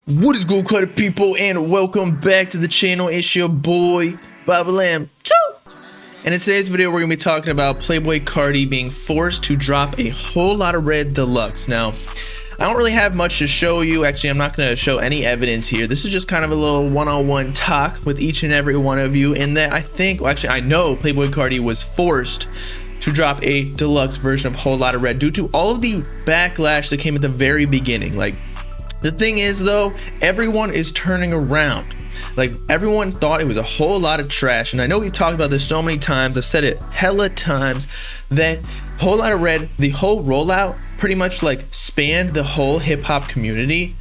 What is good, Carti people, and welcome back to the channel. It's your boy Babalam 2. And in today's video, we're gonna be talking about Playboi Carti being forced to drop a whole lot of Red Deluxe. Now, I don't really have much to show you. Actually, I'm not gonna show any evidence here. This is just kind of a little one-on-one talk with each and every one of you. In that, I know Playboi Carti was forced to drop a deluxe version of Whole Lotta Red due to all of the backlash that came at the very beginning. The thing is though, everyone is turning around. Everyone thought it was a whole lot of trash, and I know we've talked about this so many times. I've said it hella times that Whole Lotta Red, the whole rollout pretty much spanned the whole hip-hop community,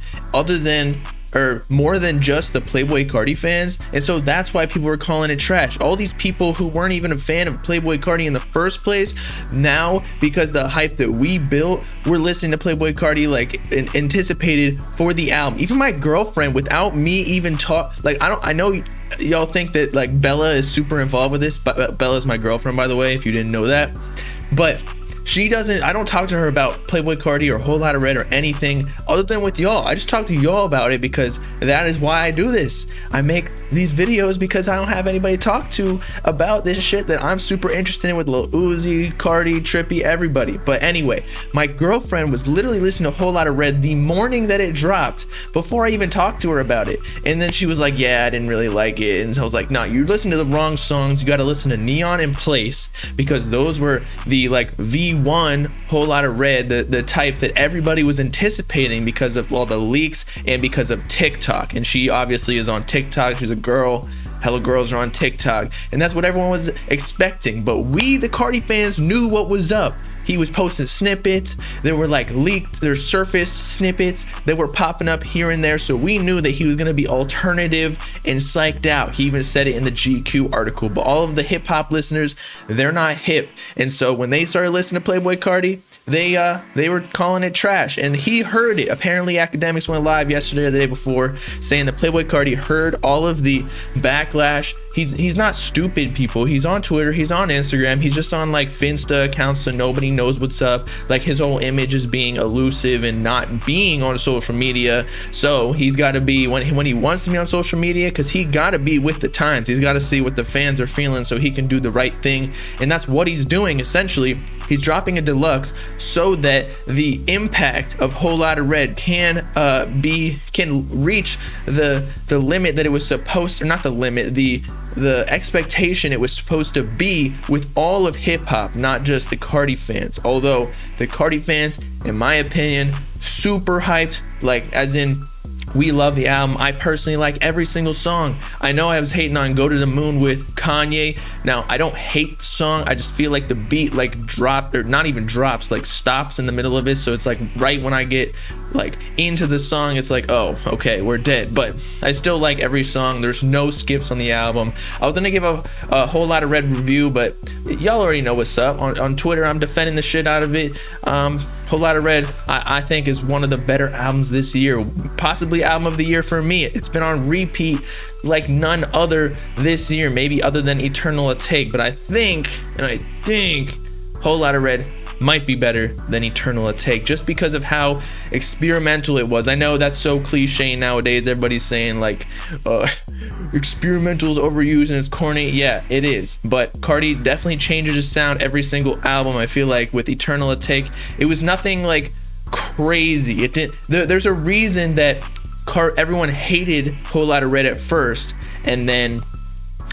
more than just the Playboi Carti fans. And so that's why people were calling it trash. All these people who weren't even a fan of Playboi Carti in the first place, now because the hype that we built, we're listening to Playboi Carti anticipated for the album. Even my girlfriend, without me even I know y'all think that Bella is super involved with this, but Bella's my girlfriend, by the way, if you didn't know that. But I don't talk to her about Playboi Carti or Whole Lotta Red or anything other than with y'all. I just talk to y'all about it because that is why I do this. I make these videos because I don't have anybody to talk to about this shit that I'm super interested in with Lil Uzi, Carti, Trippy, everybody. But anyway, my girlfriend was literally listening to Whole Lotta Red the morning that it dropped before I even talked to her about it. And then she was like, yeah, I didn't really like it. And so I was like, no, you listen to the wrong songs. You got to listen to Neon and Place, because those were the V1 Whole Lotta Red, the type that everybody was anticipating because of all the leaks and because of TikTok. And she obviously is on TikTok. She's a girl. Hella girls are on TikTok, and that's what everyone was expecting. But we, the Carti fans, knew what was up. He was posting snippets. There were leaked, there's surface snippets that were popping up here and there. So we knew that he was gonna be alternative and psyched out. He even said it in the GQ article. But all of the hip hop listeners, they're not hip. And so when they started listening to Playboi Carti, they were calling it trash, and he heard it. Apparently, Academics went live yesterday or the day before saying that Playboi Carti heard all of the backlash. He's not stupid, people. He's on Twitter, he's on Instagram, he's just on Finsta accounts, so nobody knows what's up. His whole image is being elusive and not being on social media. So he's got to be, when he wants to be on social media, because he got to be with the times. He's got to see what the fans are feeling so he can do the right thing, and that's what he's doing. Essentially, he's dropping a deluxe so that the impact of Whole Lotta Red can reach the limit that it was supposed, or not the limit, the expectation it was supposed to be with all of hip-hop, not just the Carti fans. Although the Carti fans, in my opinion, super hyped, as in, we love the album. I personally like every single song. I know I was hating on Go to the Moon with Kanye. Now, I don't hate the song. I just feel the beat dropped, or not even drops, stops in the middle of it. So it's right when I get into the song, it's oh, okay, we're dead. But I still like every song. There's no skips on the album. I was gonna give a Whole Lotta Red review, but y'all already know what's up. On Twitter, I'm defending the shit out of it. Whole Lotta Red, I think, is one of the better albums this year, possibly album of the year for me. It's been on repeat none other this year, maybe other than Eternal Take. But I think Whole Lotta Red might be better than Eternal Take, just because of how experimental it was. I know that's so cliche nowadays. Everybody's saying experimental is overused and it's corny. Yeah, it is. But Carti definitely changes his sound every single album. I feel with Eternal Take, it was nothing crazy. It didn't. There's a reason that everyone hated Whole Lotta Red at first, and then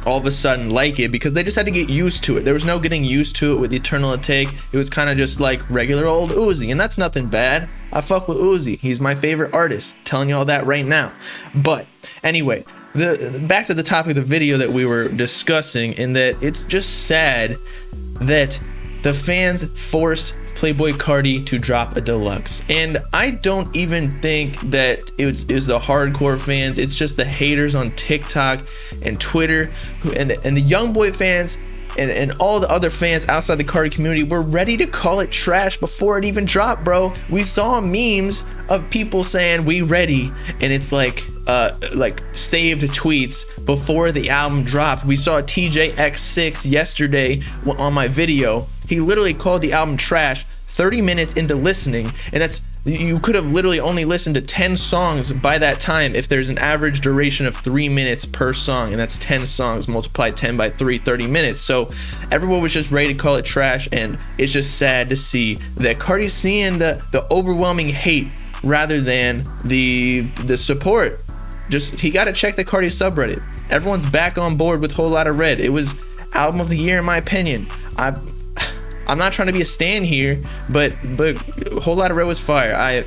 all of a sudden it, because they just had to get used to it. There was no getting used to it with Eternal Take. It was kind of just regular old Uzi, and that's nothing bad. I fuck with Uzi. He's my favorite artist. Telling you all that right now. But anyway, back to the topic of the video that we were discussing, in that it's just sad that the fans forced Playboi Carti to drop a deluxe. And I don't even think that it was the hardcore fans. It's just the haters on TikTok and Twitter, and the young boy fans and all the other fans outside the Carti community were ready to call it trash before it even dropped, bro. We saw memes of people saying we ready, and it's saved tweets before the album dropped. We saw TJX6 yesterday on my video. He literally called the album trash 30 minutes into listening, and that's You could have literally only listened to 10 songs by that time if there's an average duration of 3 minutes per song, and that's 10 songs multiplied 10 by 3, 30 minutes. So everyone was just ready to call it trash, and it's just sad to see that Carti's seeing the overwhelming hate rather than the support. Just, he got to check the Carti subreddit. Everyone's back on board with Whole Lotta Red. It was album of the year in my opinion. I'm not trying to be a stan here, but Whole Lotta Red was fire.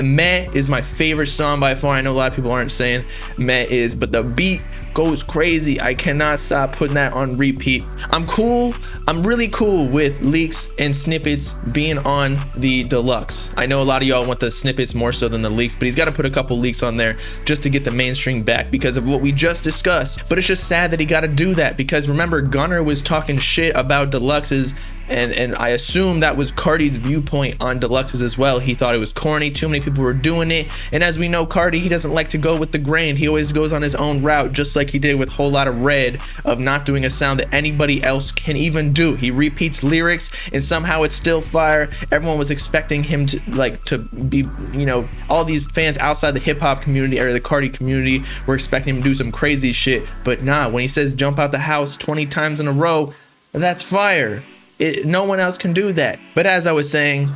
Meh is my favorite song by far. I know a lot of people aren't saying Meh is, but the beat goes crazy. I cannot stop putting that on repeat. I'm really cool with leaks and snippets being on the deluxe. I know a lot of y'all want the snippets more so than the leaks, but he's got to put a couple leaks on there just to get the mainstream back because of what we just discussed. But it's just sad that he got to do that, because remember, Gunner was talking shit about deluxes, and I assume that was Carti's viewpoint on deluxes as well. He thought it was corny, too many people were doing it, and as we know, Carti, he doesn't like to go with the grain. He always goes on his own route, just like he did with Whole Lotta Red, of not doing a sound that anybody else can even do. He repeats lyrics and somehow it's still fire. Everyone was expecting him to be, you know, all these fans outside the hip-hop community or the Carti community were expecting him to do some crazy shit, but nah, when he says jump out the house 20 times in a row, that's fire. No one else can do that. But as I was saying,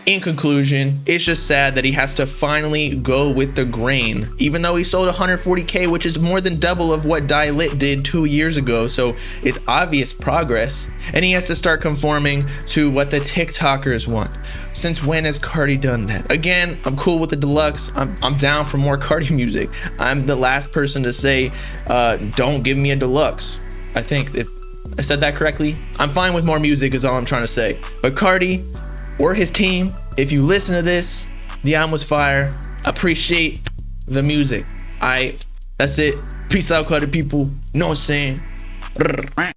in conclusion, it's just sad that he has to finally go with the grain, even though he sold 140K, which is more than double of what Die Lit did 2 years ago. So it's obvious progress, and he has to start conforming to what the TikTokers want. Since when has Carti done that? Again, I'm cool with the deluxe. I'm down for more Carti music. I'm the last person to say, don't give me a deluxe. I think if I said that correctly, I'm fine with more music is all I'm trying to say. But Carti or his team, if you listen to this, the album was fire. Appreciate the music. That's it. Peace out, Carti people. Know what I'm saying?